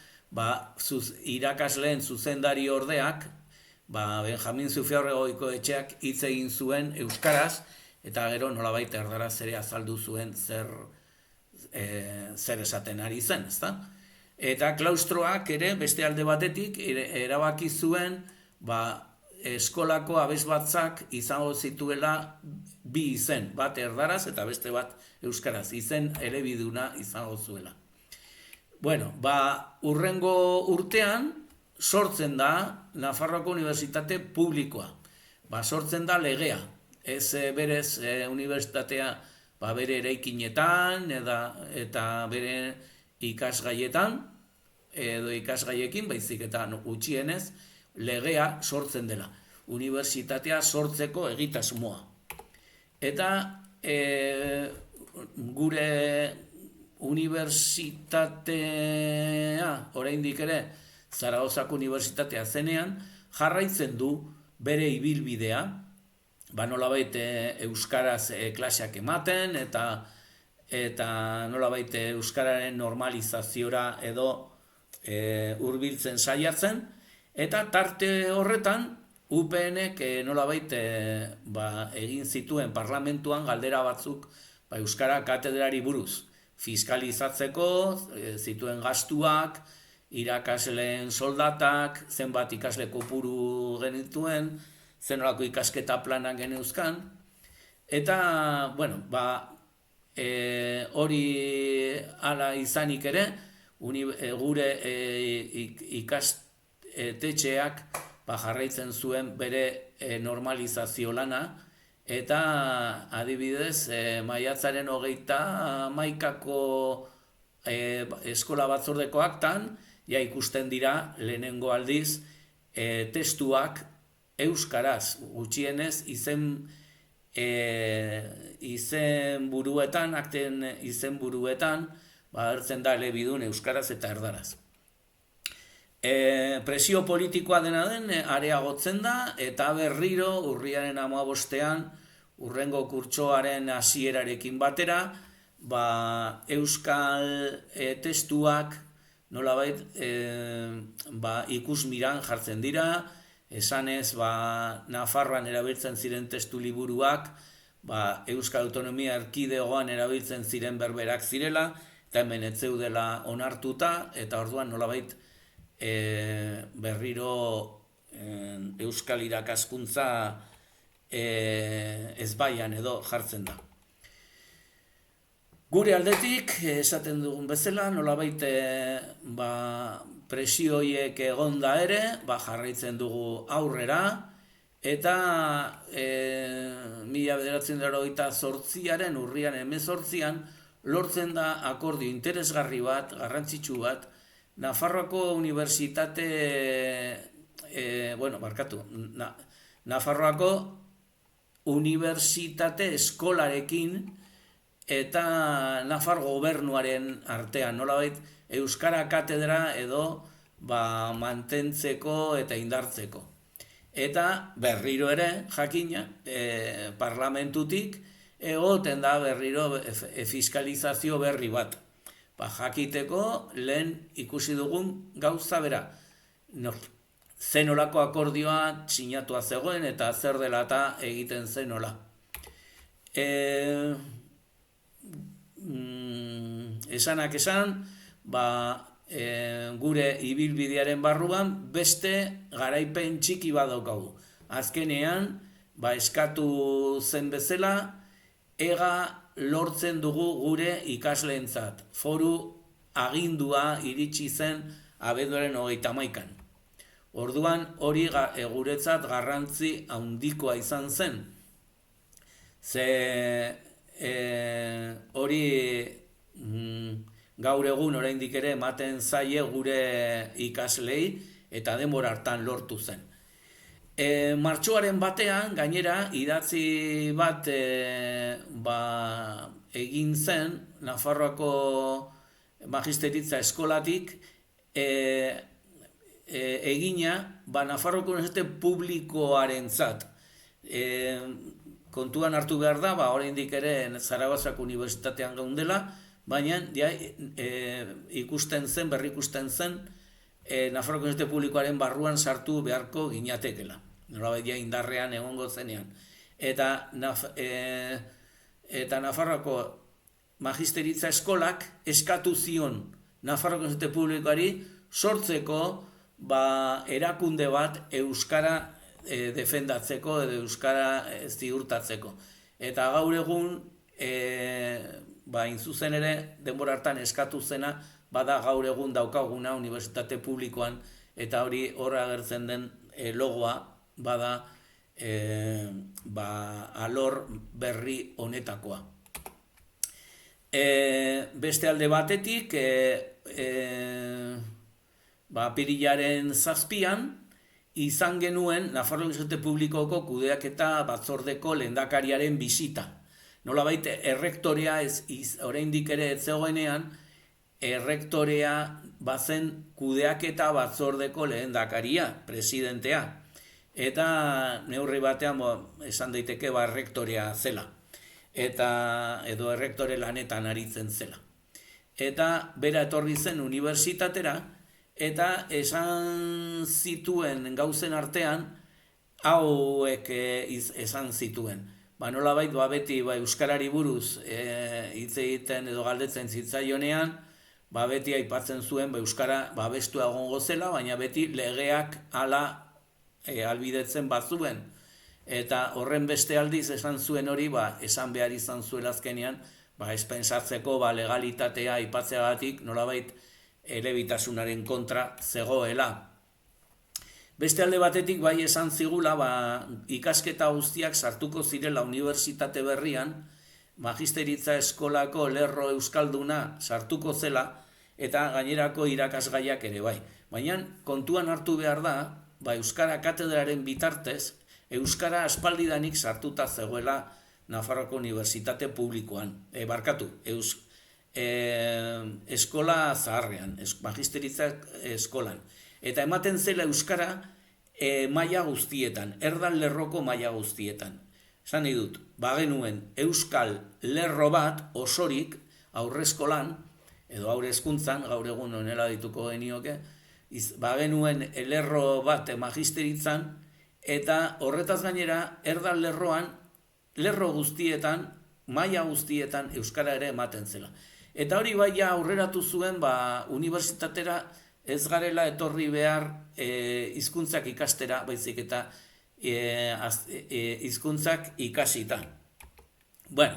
irakasleen zuzendari ordeak, Benjamin Zufiaurregoiko etxeak hitz egin zuen euskaraz, eta gero nolabait erdaraz ere azaldu zuen zer esaten ari zen, ezta? Eta klaustroak ere beste alde batetik erabaki zuen eskolako abesbatzak izango zituela 2 izen, bat erdaraz eta beste bat euskaraz, izen elebiduna izango zuela. Bueno, hurrengo urtean sortzen da Nafarroako Unibertsitate Publikoa. Sortzen da legea, ez berez unibertsitatea bere eraikinetan eta bere ikasgaietan edo ikasgaiekin, baizik eta gutxienez legea sortzen dela. Unibertsitatea sortzeko egitasmoa. Eta gure unibertsitatea, oraindik ere Zaragozako Unibertsitatea zenean, jarraitzen du bere ibilbidea, nolabait euskaraz klaseak ematen, eta nolabait euskararen normalizaziora edo hurbiltzen saiatzen, eta tarte horretan UPNek nolabait egin zituen parlamentuan galdera batzuk euskara katedrari buruz, fiskalizatzeko zituen gastuak, irakasleen soldatak, zenbat ikasle kopuru genituen, zenolako ikasketa planak geneuzkan, eta, hori hala izanik ere, gure ikastetxeak jarraitzen zuen bere normalizazio lana, eta adibidez, maiatzaren 31ko eskola batzordeko aktan, ikusten dira lehenengo aldiz testuak euskaraz, gutxienez izen izenburuetan, akten izenburuetan, agertzen da elebidun euskaraz eta erdaraz. Presio politikoa dena den areagotzen da, eta berriro urriaren 15ean urrengo kurtsoaren hasierarekin batera, euskal testuak nolabait ikusmiran jartzen dira, esanez Nafarroan erabiltzen ziren testu liburuak, Euskal Autonomia Erkidegoan erabiltzen ziren berberak zirela, eta hemen ez zeudela onartuta, eta orduan nolabait berriro euskal irakaskuntza ezbaian edo jartzen da. Gure aldetik, esaten dugun bezala, nolabait presioiek egonda ere, jarraitzen dugu aurrera, eta 1998 urriaren 18an lortzen da akordio interesgarri bat, garrantzitsu bat, Nafarroako Unibertsitate, Nafarroako Unibertsitate Eskolarekin eta Nafar gobernuaren artean, nolabait euskara katedra edo mantentzeko eta indartzeko. Eta berriro ere, jakina, parlamentutik egoten da berriro fiskalizazio berri bat. Jakiteko lehen ikusi dugun gauza bera. Zenolako akordioa sinatua zegoen eta zer dela eta egiten zenola. Esanak esan, gure ibilbidearen barruan beste garaipen txiki bat daukagu. Azkenean, eskatu zen bezala, ega lortzen dugu gure ikasleentzat. Foru agindua iritsi zen abenduaren 31an. Orduan hori guretzat garrantzi handikoa izan zen. Ze hori gaur egun oraindik ere ematen zaie gure ikaslei eta denbora hartan lortu zen. Martxoaren batean, gainera, idatzi bat egin zen Nafarroako Magisteritza Eskolatik egina Nafarroako Unibertsitate Publikoarentzat. Kontuan hartu behar da, oraindik ere Zaragozako Unibertsitatean gaundela, baina berrikusten zen Nafarroako Unibertsitate Publikoaren barruan sartu beharko ginatekela. Nolabait indarrean egongo zenean. Eta Nafarroako Magisteritza Eskolak eskatu zion Nafarroako Unibertsitate Publikoari sortzeko erakunde bat euskara defendatzeko edo euskara ziurtatzeko. Eta gaur egun, zuzen ere, denbora hartan eskatu zena, bada gaur egun daukaguna Unibertsitate Publikoan, eta hori horra agertzen den logoa, bada alor berri honetakoa. Beste alde batetik, apirilaren 7an, izan genuen Nafarroako Unibertsitate Publikoko kudeaketa batzordeko lehendakariaren bisita. Nolabait, errektorea oraindik ere ez zegoenean, errektorea bazen kudeaketa batzordeko lehendakaria, presidentea. Eta neurri batean esan daiteke errektorea zela. Edo errektore lanetan aritzen zela. Eta bera etorri zen unibertsitatera, eta esan zituen gauzen artean, hauek esan zituen. Nolabait, beti euskarari buruz hitz egiten edo galdetzen zitzaionean, beti aipatzen zuen euskara babestua egongo zela, baina beti legeak hala albidetzen bazuen. Eta horren beste aldiz esan zuen hori, esan behar izan zuela azkenean, ez pentsatzeko legalitatea aipatzeagatik nolabait elebitasunaren kontra zegoela. Beste alde batetik esan zigula ikasketa guztiak sartuko zirela unibertsitate berrian, Magisteritza Eskolako lerro euskalduna sartuko zela eta gainerako irakasgaiak ere bai. Baina kontuan hartu behar da, euskara katedraren bitartez, euskara aspaldidanik sartuta zegoela Nafarroako Unibertsitate Publikoan, eskola zaharrean, magisteritzak eskolan. Eta ematen zela euskara maila guztietan, erdan lerroko maila guztietan. Esan nahi dut, bagenuen euskal lerro bat osorik aurreskolan, edo aurre hezkuntzan, gaur egun honela dituko genioke, bagenuen lerro bat magisteritzan, eta horretaz gainera, erdan lerroan, lerro guztietan, maila guztietan euskara ere ematen zela. Eta hori bai aurreratu zuen, unibertsitatera ez garela etorri behar hizkuntzak ikastera, baizik eta hizkuntzak ikasita. Bueno,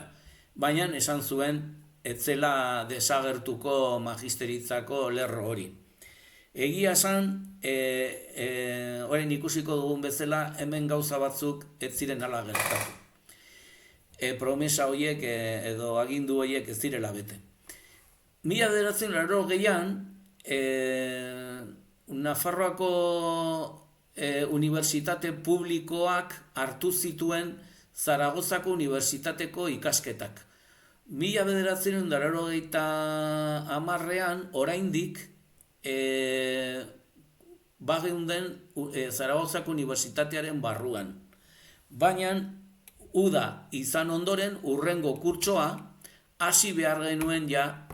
baina esan zuen, ez zela desagertuko magisteritzako lerro hori. Egia esan, orain ikusiko dugun bezala, hemen gauza batzuk ez ziren ala gertatu. Promesa horiek edo agindu horiek ez direla bete. 1980an, Nafarroako Unibertsitate Publikoak hartu zituen Zaragozako Unibertsitateko ikasketak. 1980an oraindik bageunden Zaragozako Unibertsitatearen barruan. Baina uda izan ondoren urrengo kurtsoa hasi behar genuen ja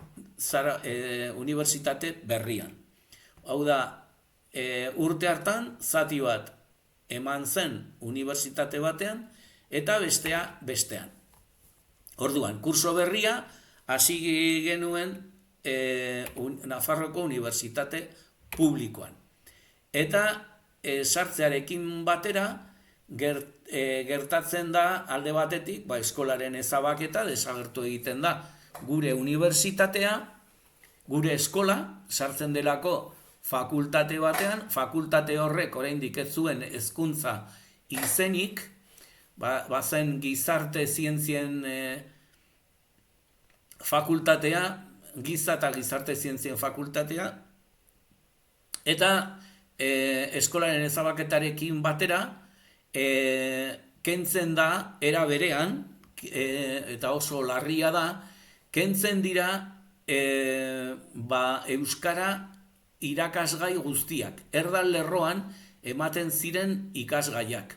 unibertsitate berrian. Hau da, urte hartan zati bat eman zen unibertsitate batean eta bestea bestean. Orduan, kurso berria hasi genuen Nafarroko Unibertsitate Publikoan. Eta sartzearekin batera gertatzen da alde batetik, eskolaren ezabaketa desagertu egiten da gure unibertsitatea, gure eskola, sartzen delako fakultate batean, fakultate horrek oraindik ez zuen hezkuntza izenik, bazen gizarte zientzien fakultatea, giza eta gizarte zientzien fakultatea, eta eskolaren ezabaketarekin batera, kentzen da, era berean, eta oso larria da, kentzen dira euskara irakasgai guztiak. Erdan lerroan ematen ziren ikasgaiak.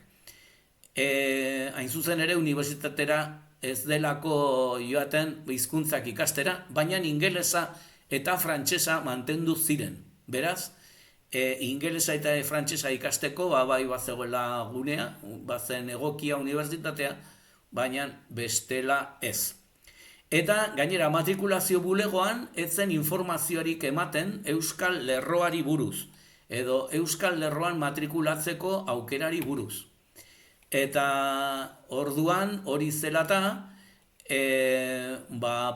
Hain zuzen ere unibertsitatera ez delako joaten hizkuntzak ikastera, baina ingelesa eta frantsesa mantendu ziren. Beraz, ingelesa eta frantsesa ikasteko bai bazegoela gunea, bazen egokia unibertsitatea, baina bestela ez. Eta gainera matrikulazio bulegoan ez zen informaziorik ematen euskal lerroari buruz, edo euskal lerroan matrikulatzeko aukerari buruz. Eta orduan hori zelata,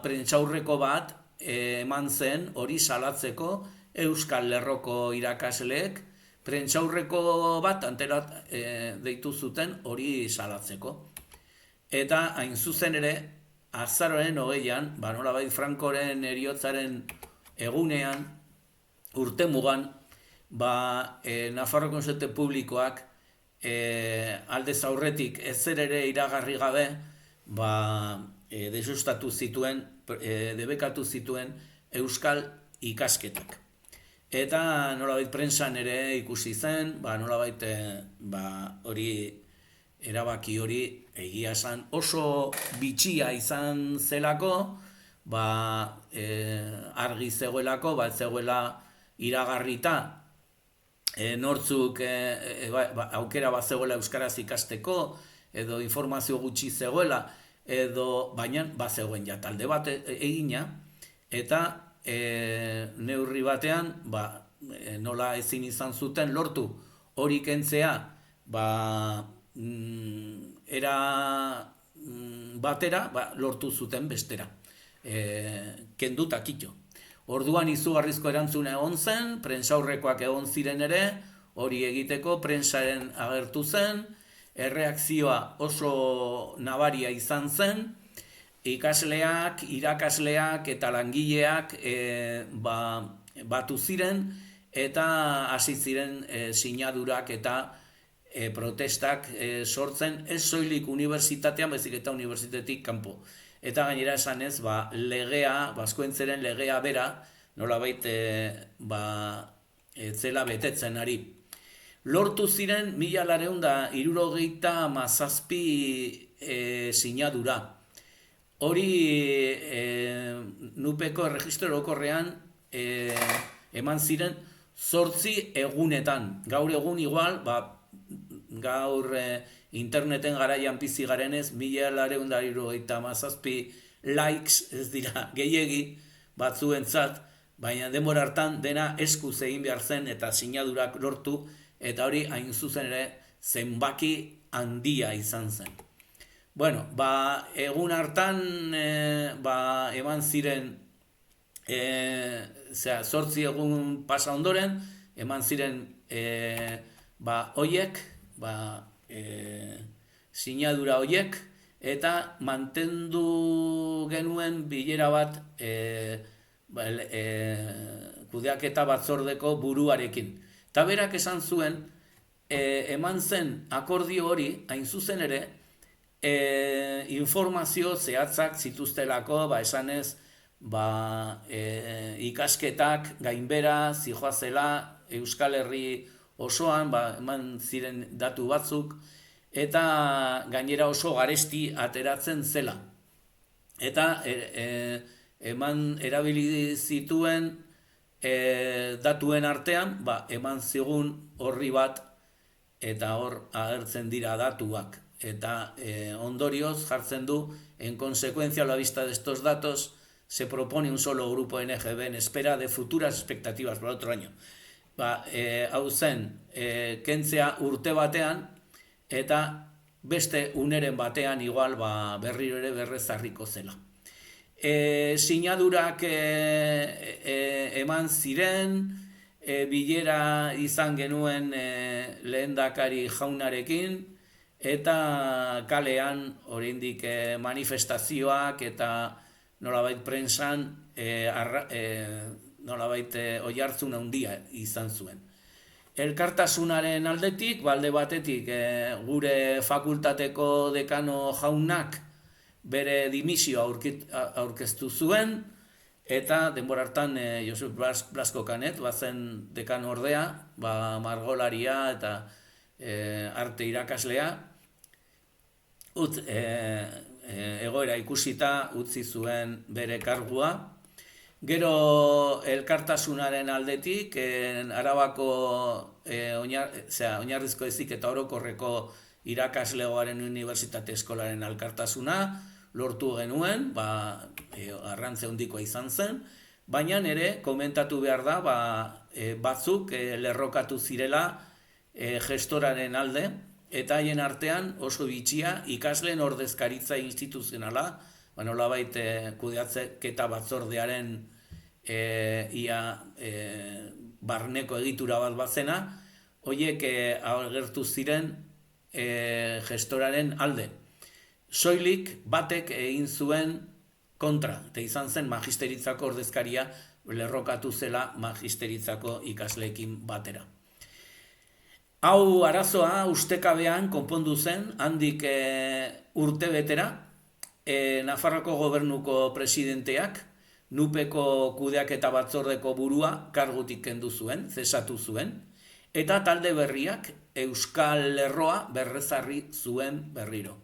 prentsaurreko bat eman zen hori salatzeko euskal lerroko irakasleek, prentsaurreko bat deitu zuten hori salatzeko. Eta hain zuzen ere, azaroaren 20an, nolabait Frankoren heriotzaren egunean, urtemugan, Nafarroko Unibertsitate Publikoak aldez aurretik ezer ere iragarri gabe, desustatu zituen, debekatu zituen euskal ikasketak. Eta nolabait prentsan ere ikusi zen, nolabait hori erabaki hori egia esan oso bitxia izan zelako, argi zegoelako, zegoela iragarrita, nortzuk aukera bat zegoela euskaraz ikasteko, edo informazio gutxi zegoela, baina zegoen ja talde bat egina, eta neurri batean, nola ezin izan zuten lortu hori kentzea, era batera, lortu zuten bestera, kenduta kito. Orduan izugarrizko erantzuna egon zen, prentsaurrekoak egon ziren ere, hori egiteko prentsaren agertu zen, erreakzioa oso nabaria izan zen, ikasleak, irakasleak eta langileak batu ziren, eta hasi ziren sinadurak eta protestak sortzen, ez soilik unibertsitatean, baizik eta unibertsitatetik kanpo. Eta gainera esanez, legea, Baskoentzeren legea bera, nolabait zela betetzen ari. Lortu ziren 1967 sinadura. Hori nupeko erregistro orokorrean eman ziren 8 egunetan. Gaur egun igual, gaur interneten garaian bizi garenez, 1967 likes ez dira gehiegi batzuentzat, baina denbora hartan dena eskuz egin behar zen eta sinadurak lortu, eta hori hain zuzen ere zenbaki handia izan zen. Bueno, egun hartan eman ziren 8 egun pasa ondoren, eman ziren hoiek, sinadura hoiek, eta mantendu genuen bilera bat kudeaketa batzordeko buruarekin. Eta berak esan zuen, eman zen akordio hori, hain zuzen ere, informazio zehatzak zituztelako, esanez, ikasketak gainbera zijoazela Euskal Herri osoan, eman ziren datu batzuk, eta gainera oso garesti ateratzen zela. Eta eman erabili zituen datuen artean, eman zigun horri bat, eta hor agertzen dira datuak. Eta ondorioz jartzen du, en consecuencia a la vista de estos datos, se propone un solo grupo NGB en espera de futuras expectativas para otro año. Hau zen, kentzea urte batean, eta beste uneren batean igual berriro ere berrezarriko zela. Sinadurak eman ziren, bilera izan genuen lehendakari jaunarekin, eta kalean oraindik manifestazioak eta nolabait prensan nolabait oihartzun handia izan zuen. Elkartasunaren aldetik, alde batetik gure fakultateko dekano jaunak bere dimisioa aurkeztu zuen, eta denbora hartan Josep Blasco Canet bazen dekano ordea, margolaria eta arte irakaslea, egoera ikusita utzi zuen bere kargua. Gero elkartasunaren aldetik, Arabako oinarrizko ezik eta orokorreko irakaslegoaren unibertsitate eskolaren elkartasuna lortu genuen, garrantzi handikoa izan zen, baina ere komentatu behar da batzuk lerrokatu zirela gestoraren alde, eta haien artean oso bitxia ikasleen ordezkaritza instituzionala, nolabait kudeatzeketa batzordearen barneko egitura bat bazena, horiek agertu ziren gestoraren alde. Soilik batek egin zuen kontra, eta izan zen magisteritzako ordezkaria lerrokatu zela magisteritzako ikasleekin batera. Hau arazoa ustekabean konpondu zen, handik urte betera, Nafarroako gobernuko presidenteak nupeko kudeaketa batzordeko burua kargutik kendu zuen, zesatu zuen, eta talde berriak Euskal Lerroa berrezarri zuen berriro.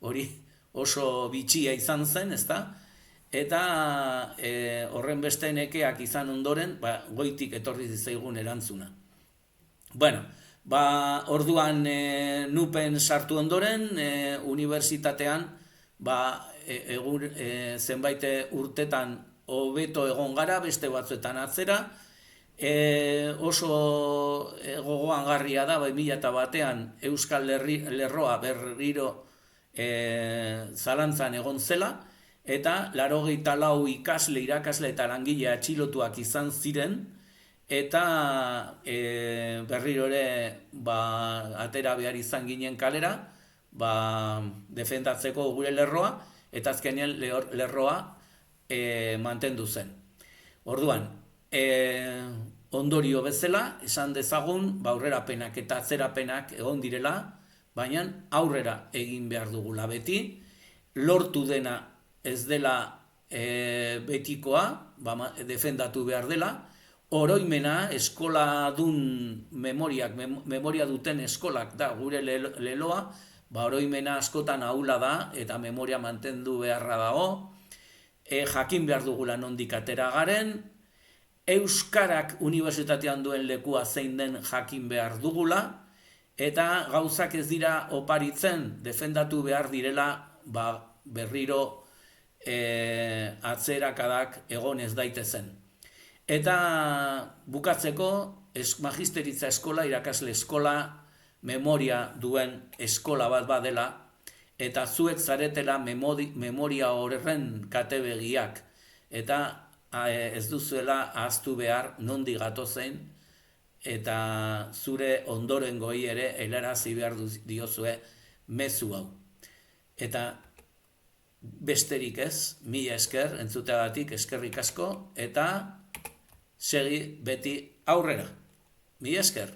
Hori oso bitxia izan zen, ezta? Eta horren beste nekeak izan ondoren, goitik etorri zaigun erantzuna. Bueno, orduan nupen sartu ondoren, unibertsitatean, zenbait urtetan hobeto egon gara, beste batzuetan atzera, oso gogoangarria da, 2001an Euskal Lerroa berriro zalantzan egon zela, eta 84 ikasle, irakasle eta langile atxilotuak izan ziren, eta berriro ere atera behar izan ginen kalera, defendatzeko gure lerroa, eta azkenean lerroa mantendu zen. Orduan, ondorio bezala, esan dezagun, aurrerapenak eta atzerapenak egon direla, baina aurrera egin behar dugula beti, lortu dena ez dela betikoa, defendatu behar dela, oroimena eskoladun memoria duten eskolak da gure leloa, oroimena askotan ahula da eta memoria mantendu beharra dago, jakin behar dugula nondik atera garen, euskarak unibertsitatean duen lekua zein den jakin behar dugula, eta gauzak ez dira oparitzen, defendatu behar direla berriro atzerakadak egon ez daitezen. Eta bukatzeko, magisteritza eskola, irakasle eskola, memoria duen eskola bat badela, eta zuek zaretela memoria horren katebegiak, eta ez duzuela ahaztu behar nondi gatozen, eta zure ondorengoi ere helarazi behar diozue mezu hau. Eta besterik ez, mila esker, entzuteagatik eskerrik asko, eta segi beti aurrera. Mila esker.